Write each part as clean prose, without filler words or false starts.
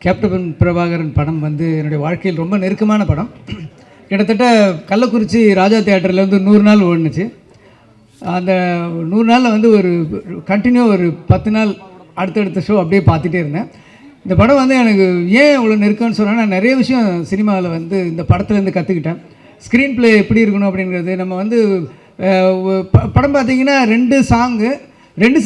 Captain Prabhakaran படம் வந்து என்னுடைய வாழ்க்கையில் ரொம்ப நெருக்கமான படம். கிட்டத்தட்ட கள்ளக்குறிச்சி ராஜா தியேட்டரில் வந்து 100 நாள் ஓடுனுச்சு. அந்த 100 நாளில் வந்து ஒரு கண்டினியூ ஒரு 10 நாள் அடுத்தடுத்த ஷோ அப்படியே பார்த்துட்டே இருந்தேன். இந்த படம் வந்து எனக்கு ஏன் இவ்வளோ நெருக்கம்னு சொன்னால், நான் நிறைய விஷயம் சினிமாவில் வந்து இந்த படத்துலேருந்து கற்றுக்கிட்டேன். ஸ்க்ரீன் ப்ளே எப்படி இருக்கணும் அப்படிங்கிறது. நம்ம வந்து படம் பார்த்திங்கன்னா 2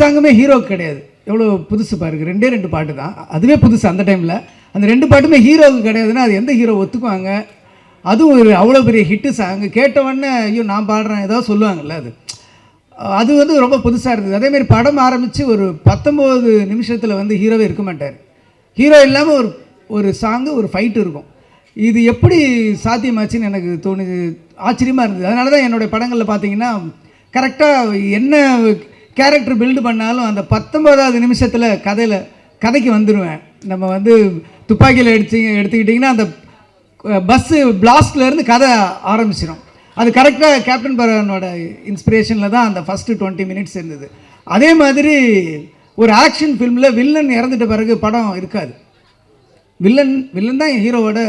சாங்குமே ஹீரோக்கு கிடையாது. எவ்வளோ புதுசு பாருங்க, 2 பாட்டு தான், அதுவே புதுசு அந்த டைமில். அந்த 2 பாட்டுமே ஹீரோவுக்கு கிடையாதுன்னா அது எந்த ஹீரோ ஒத்துக்குவாங்க? அதுவும் ஒரு அவ்வளோ பெரிய ஹிட்டு சாங்கு. கேட்டவொடனே ஐயோ நான் பாடுறேன் ஏதாவது சொல்லுவாங்கள்ல, அது வந்து ரொம்ப புதுசாக இருந்தது. அதேமாதிரி படம் ஆரம்பித்து ஒரு 19 நிமிஷத்தில் வந்து ஹீரோவே இருக்க மாட்டார். ஹீரோ இல்லாமல் ஒரு சாங்கு, ஒரு ஃபைட்டு இருக்கும். இது எப்படி சாத்தியமாச்சுன்னு எனக்கு தோணுது, ஆச்சரியமாக இருந்தது. அதனால தான் என்னுடைய படங்களில் பார்த்தீங்கன்னா கரெக்டாக என்ன கேரக்டர் பில்டு பண்ணாலும் அந்த 19வது நிமிஷத்தில் கதைக்கு வந்துடுவேன். நம்ம வந்து துப்பாக்கியில் எடுத்துக்கிட்டிங்கன்னா அந்த பஸ்ஸு பிளாஸ்ட்லேருந்து கதை ஆரம்பிச்சிடும். அது கரெக்டாக கேப்டன் பிரபாகரனோட இன்ஸ்பிரேஷனில் தான் அந்த ஃபஸ்ட்டு 20 மினிட்ஸ் இருந்தது. அதே மாதிரி ஒரு ஆக்ஷன் ஃபில்மில் வில்லன் இறந்துட்ட பிறகு படம் இருக்காது. வில்லன் தான் ஹீரோவோட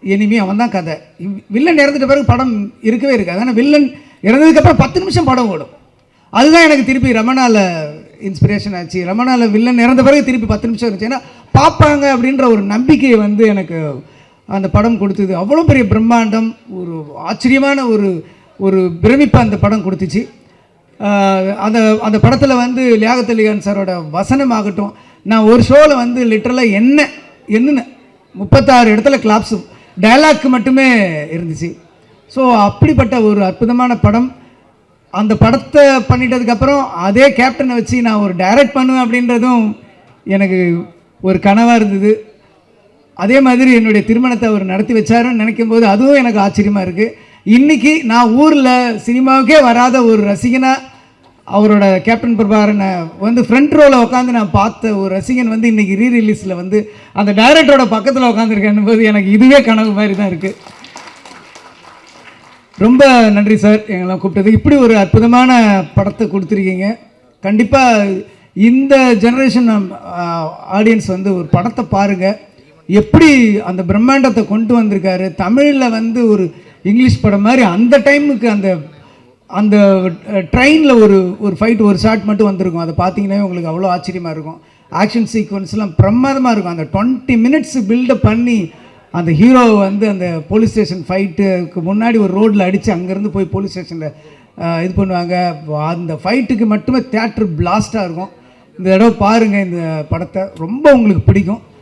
எனிமி, அவன் தான் கதை. வில்லன் இறந்துட்ட பிறகு படம் இருக்கவே இருக்காது. ஆனால் வில்லன் இறந்ததுக்கப்புறம் 10 நிமிஷம் படம் ஓடும். அதுதான் எனக்கு திருப்பி ரமணாவில் இன்ஸ்பிரேஷன் ஆச்சு. ரமணாவில் வில்லன் இறந்த பிறகு திருப்பி 10 நிமிஷம் இருந்துச்சு. ஏன்னா பார்ப்பாங்க அப்படின்ற ஒரு நம்பிக்கையை வந்து எனக்கு அந்த படம் கொடுத்தது. அவ்வளோ பெரிய பிரம்மாண்டம், ஒரு ஆச்சரியமான ஒரு பிரமிப்பை அந்த படம் கொடுத்துச்சு. அந்த படத்தில் வந்து லியாகத் அலி கான் சாரோட வசனம் ஆகட்டும், நான் ஒரு ஷோவில் வந்து லிட்டரலாக என்னன்னு 36 இடத்துல கிளாப்ஸு டயலாக்கு மட்டுமே இருந்துச்சு. ஸோ அப்படிப்பட்ட ஒரு அற்புதமான படம். அந்த படத்தை பண்ணிட்டதுக்கப்புறம் அதே கேப்டனை வச்சு நான் ஒரு டைரக்ட் பண்ணுவேன் அப்படின்றதும் எனக்கு ஒரு கனவாக இருந்தது. அதே மாதிரி என்னுடைய திருமணத்தை அவர் நடத்தி வச்சாருன்னு நினைக்கும் போது அதுவும் எனக்கு ஆச்சரியமாக இருக்குது. இன்றைக்கி நான் ஊரில் சினிமாவுக்கே வராத ஒரு ரசிகனாக அவரோட கேப்டன் பிரபாகரனை வந்து ஃப்ரண்ட் ரோவில் உட்காந்து நான் பார்த்த ஒரு ரசிகன் வந்து இன்றைக்கி ரீரிலீஸில் வந்து அந்த டைரக்டரோட பக்கத்தில் உட்காந்துருக்கேன் போது எனக்கு இதுவே கனவு மாதிரி தான் இருக்குது. ரொம்ப நன்றி சார் எங்கெல்லாம் கூப்பிட்டது. இப்படி ஒரு அற்புதமான படத்தை கொடுத்துருக்கீங்க. கண்டிப்பாக இந்த ஜெனரேஷன் ஆடியன்ஸ் வந்து ஒரு படத்தை பாருங்கள், எப்படி அந்த பிரம்மாண்டத்தை கொண்டு வந்திருக்காரு. தமிழில் வந்து ஒரு இங்கிலீஷ் படம் மாதிரி அந்த டைமுக்கு அந்த ட்ரெயினில் ஒரு ஃபைட், ஒரு ஷாட் மட்டும் வந்திருக்கும். அதை பார்த்தீங்கன்னா உங்களுக்கு அவ்வளோ ஆச்சரியமாக இருக்கும். ஆக்ஷன் சீக்வன்ஸ்லாம் பிரமாதமாக இருக்கும். அந்த 20 மினிட்ஸ் பில்டப் பண்ணி அந்த ஹீரோ வந்து அந்த போலீஸ் ஸ்டேஷன் ஃபைட்டுக்கு முன்னாடி ஒரு ரோட்டில் அடித்து அங்கேருந்து போய் போலீஸ் ஸ்டேஷனில் இது பண்ணுவாங்க. அந்த ஃபைட்டுக்கு மட்டுமே தியேட்டர் பிளாஸ்ட்டாக இருக்கும். இந்த தடவை பாருங்கள் இந்த படத்தை, ரொம்ப உங்களுக்கு பிடிக்கும்.